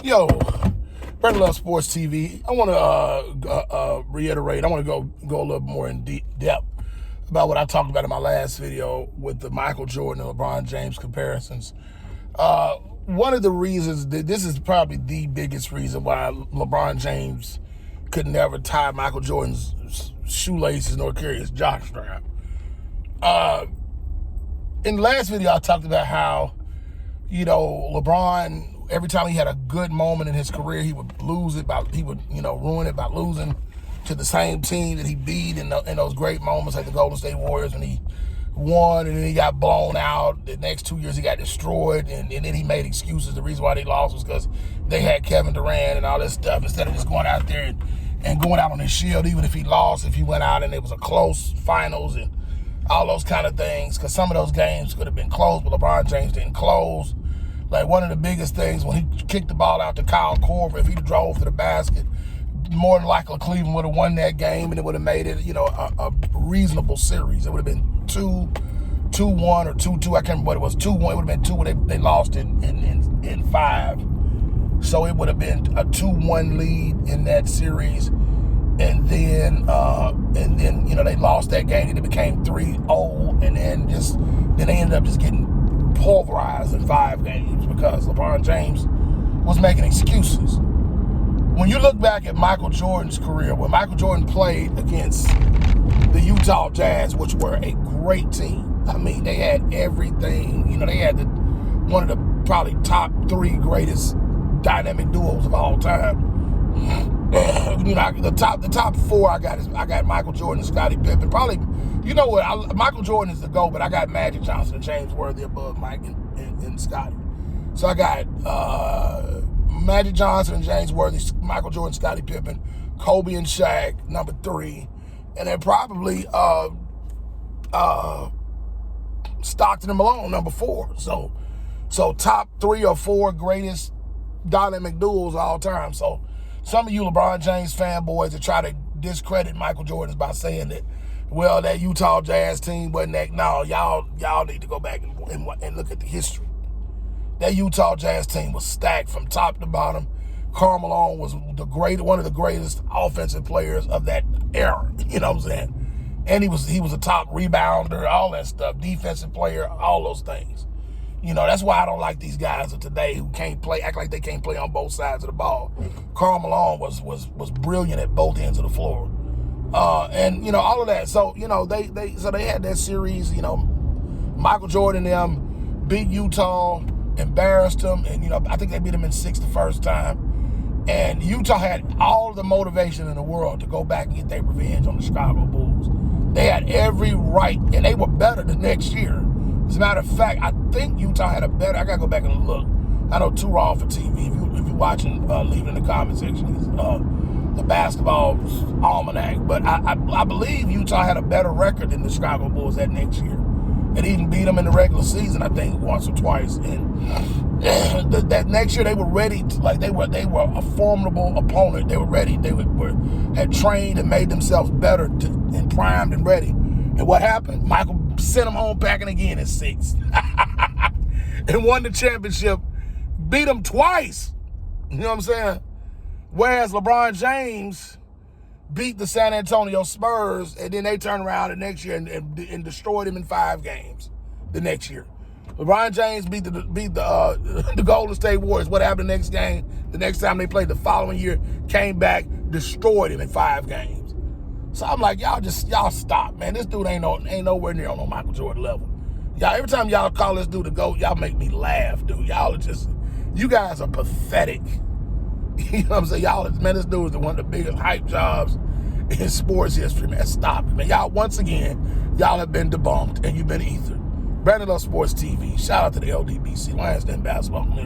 Yo, Brandon Love Sports TV. I want to reiterate. I want to go a little more in depth about what I talked about in my last video with the Michael Jordan and LeBron James comparisons. One of the reasons that this is probably the biggest reason why LeBron James could never tie Michael Jordan's shoelaces nor carry his jockstrap. In the last video, I talked about how, LeBron, every time he had a good moment in his career, he would ruin it by losing to the same team that he beat in those great moments, like the Golden State Warriors when he won and then he got blown out. The next 2 years he got destroyed, and then he made excuses. The reason why they lost was because they had Kevin Durant and all this stuff, instead of just going out there and going out on his shield, even if he lost, if he went out and it was a close finals and all those kind of things, because some of those games could have been close, but LeBron James didn't close. Like one of the biggest things, when he kicked the ball out to Kyle Korver, if he drove to the basket, more than likely Cleveland would have won that game, and it would have made it, a reasonable series. It would have been 2-1 or 2-2. I can't remember what it was. 2-1. It would have been 2 when they lost in 5. So it would have been a 2-1 lead in that series. And then they lost that game, and it became 3-0, and then they ended up just getting pulverized in 5 games because LeBron James was making excuses. When you look back at Michael Jordan's career, when Michael Jordan played against the Utah Jazz, which were a great team, I mean, they had everything. They had one of the probably top 3 greatest dynamic duos of all time. The top 4 I got Michael Jordan and Scottie Pippen. Probably, Michael Jordan is the GOAT, but I got Magic Johnson and James Worthy above Mike and Scottie. So I got Magic Johnson and James Worthy, Michael Jordan, Scottie Pippen, Kobe and Shaq, number 3, and then probably Stockton and Malone, number 4. So top 3 or 4 greatest dynamic duos of all time. So some of you LeBron James fanboys that try to discredit Michael Jordan by saying that, well, that Utah Jazz team wasn't that. No, y'all need to go back and look at the history. That Utah Jazz team was stacked from top to bottom. Karl Malone was one of the greatest offensive players of that era. You know what I'm saying? And he was a top rebounder, all that stuff, defensive player, all those things. That's why I don't like these guys of today who can't play, act like they can't play on both sides of the ball. Karl Malone was brilliant at both ends of the floor. And all of that. So, they had that series, Michael Jordan and them beat Utah, embarrassed them, and I think they beat them in 6 the first time. And Utah had all the motivation in the world to go back and get their revenge on the Chicago Bulls. They had every right, and they were better the next year. As a matter of fact, I think Utah had a better. I gotta go back and look. I know Too Raw for TV. If you're watching, leave it in the comment section. The basketball almanac, but I believe Utah had a better record than the Chicago Bulls that next year. It even beat them in the regular season, I think, once or twice. And that next year they were ready. They were a formidable opponent. They were ready. They had trained and made themselves better and primed and ready. And what happened? Michael sent them home packing again at 6 and won the championship, beat them twice. You know what I'm saying? Whereas LeBron James beat the San Antonio Spurs, and then they turned around the next year and destroyed him in 5 games the next year. LeBron James beat the Golden State Warriors. What happened the next game? The next time they played the following year, came back, destroyed him in 5 games. So I'm like, y'all stop, man. This dude ain't nowhere near on no Michael Jordan level. Y'all, every time y'all call this dude a GOAT, y'all make me laugh, dude. You guys are pathetic. You know what I'm saying? Man, this dude is one of the biggest hype jobs in sports history, man. Stop it, man. Y'all, once again, y'all have been debunked and you've been ethered. Brandon Love Sports TV. Shout out to the LDBC, Lions Den Basketball Community.